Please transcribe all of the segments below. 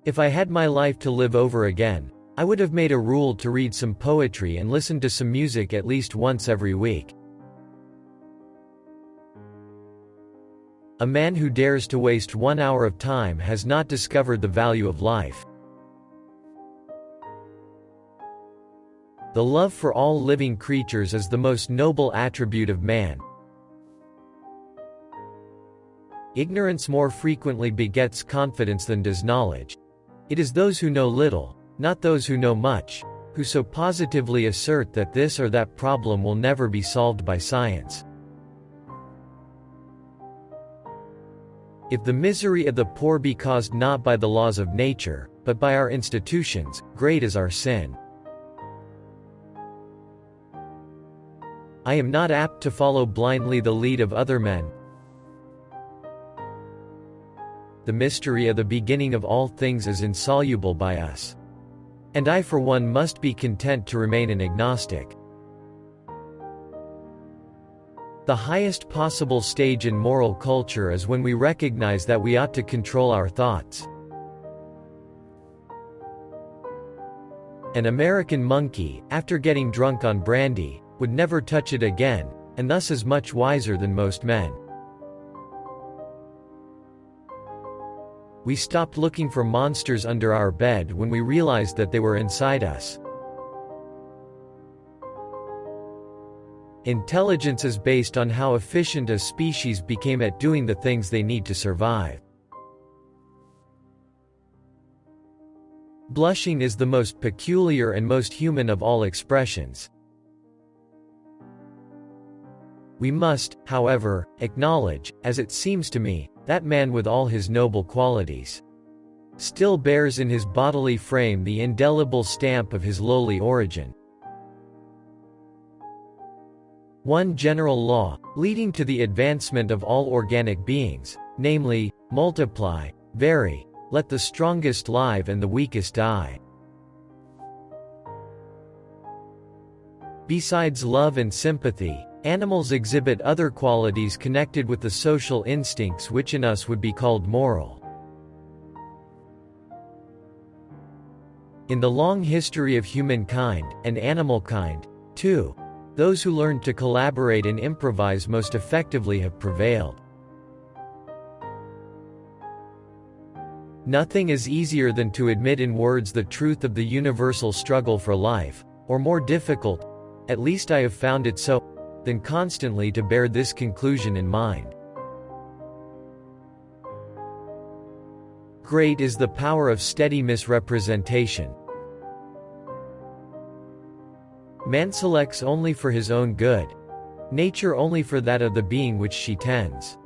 If I had my life to live over again, I would have made a rule to read some poetry and listen to some music at least once every week. A man who dares to waste 1 hour of time has not discovered the value of life. The love for all living creatures is the most noble attribute of man. Ignorance more frequently begets confidence than does knowledge. It is those who know little, not those who know much, who so positively assert that this or that problem will never be solved by science. If the misery of the poor be caused not by the laws of nature, but by our institutions, great is our sin. I am not apt to follow blindly the lead of other men. The mystery of the beginning of all things is insoluble by us. And I for one must be content to remain an agnostic. The highest possible stage in moral culture is when we recognize that we ought to control our thoughts. An American monkey, after getting drunk on brandy, would never touch it again, and thus is much wiser than most men. We stopped looking for monsters under our bed when we realized that they were inside us. Intelligence is based on how efficient a species became at doing the things they need to survive. Blushing is the most peculiar and most human of all expressions. We must, however, acknowledge, as it seems to me, that man with all his noble qualities still bears in his bodily frame the indelible stamp of his lowly origin. One general law, leading to the advancement of all organic beings, namely, multiply, vary, let the strongest live and the weakest die. Besides love and sympathy, animals exhibit other qualities connected with the social instincts which in us would be called moral. In the long history of humankind, and animal kind, too, those who learned to collaborate and improvise most effectively have prevailed. Nothing is easier than to admit in words the truth of the universal struggle for life, or more difficult, at least I have found it so, than constantly to bear this conclusion in mind. Great is the power of steady misrepresentation. Man selects only for his own good, nature only for that of the being which she tends.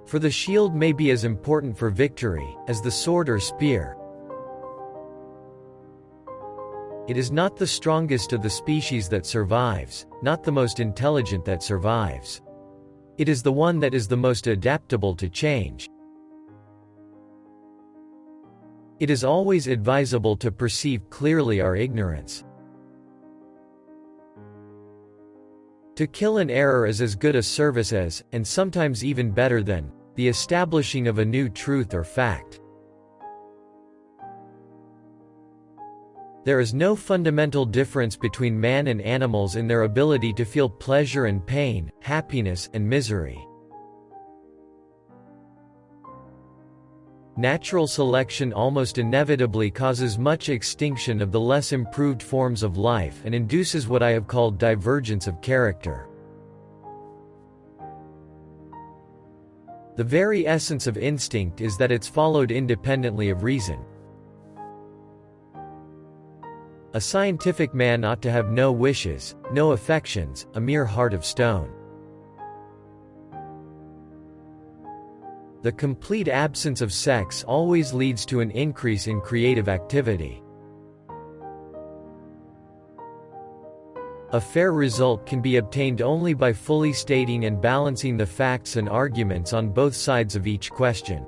For the shield may be as important for victory as the sword or spear. It is not the strongest of the species that survives, not the most intelligent that survives. It is the one that is the most adaptable to change. It is always advisable to perceive clearly our ignorance. To kill an error is as good a service as, and sometimes even better than, the establishing of a new truth or fact. There is no fundamental difference between man and animals in their ability to feel pleasure and pain, happiness and misery. Natural selection almost inevitably causes much extinction of the less improved forms of life and induces what I have called divergence of character. The very essence of instinct is that it's followed independently of reason. A scientific man ought to have no wishes, no affections, a mere heart of stone. The complete absence of sex always leads to an increase in creative activity. A fair result can be obtained only by fully stating and balancing the facts and arguments on both sides of each question.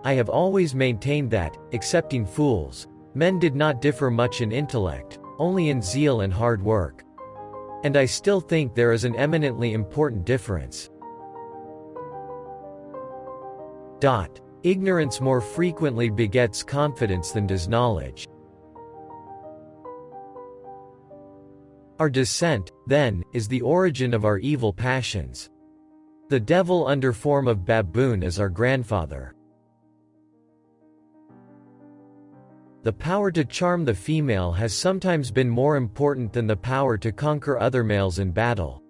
I have always maintained that, excepting fools, men did not differ much in intellect, only in zeal and hard work. And I still think there is an eminently important difference. Ignorance more frequently begets confidence than does knowledge. Our descent, then, is the origin of our evil passions. The devil under form of baboon is our grandfather. The power to charm the female has sometimes been more important than the power to conquer other males in battle.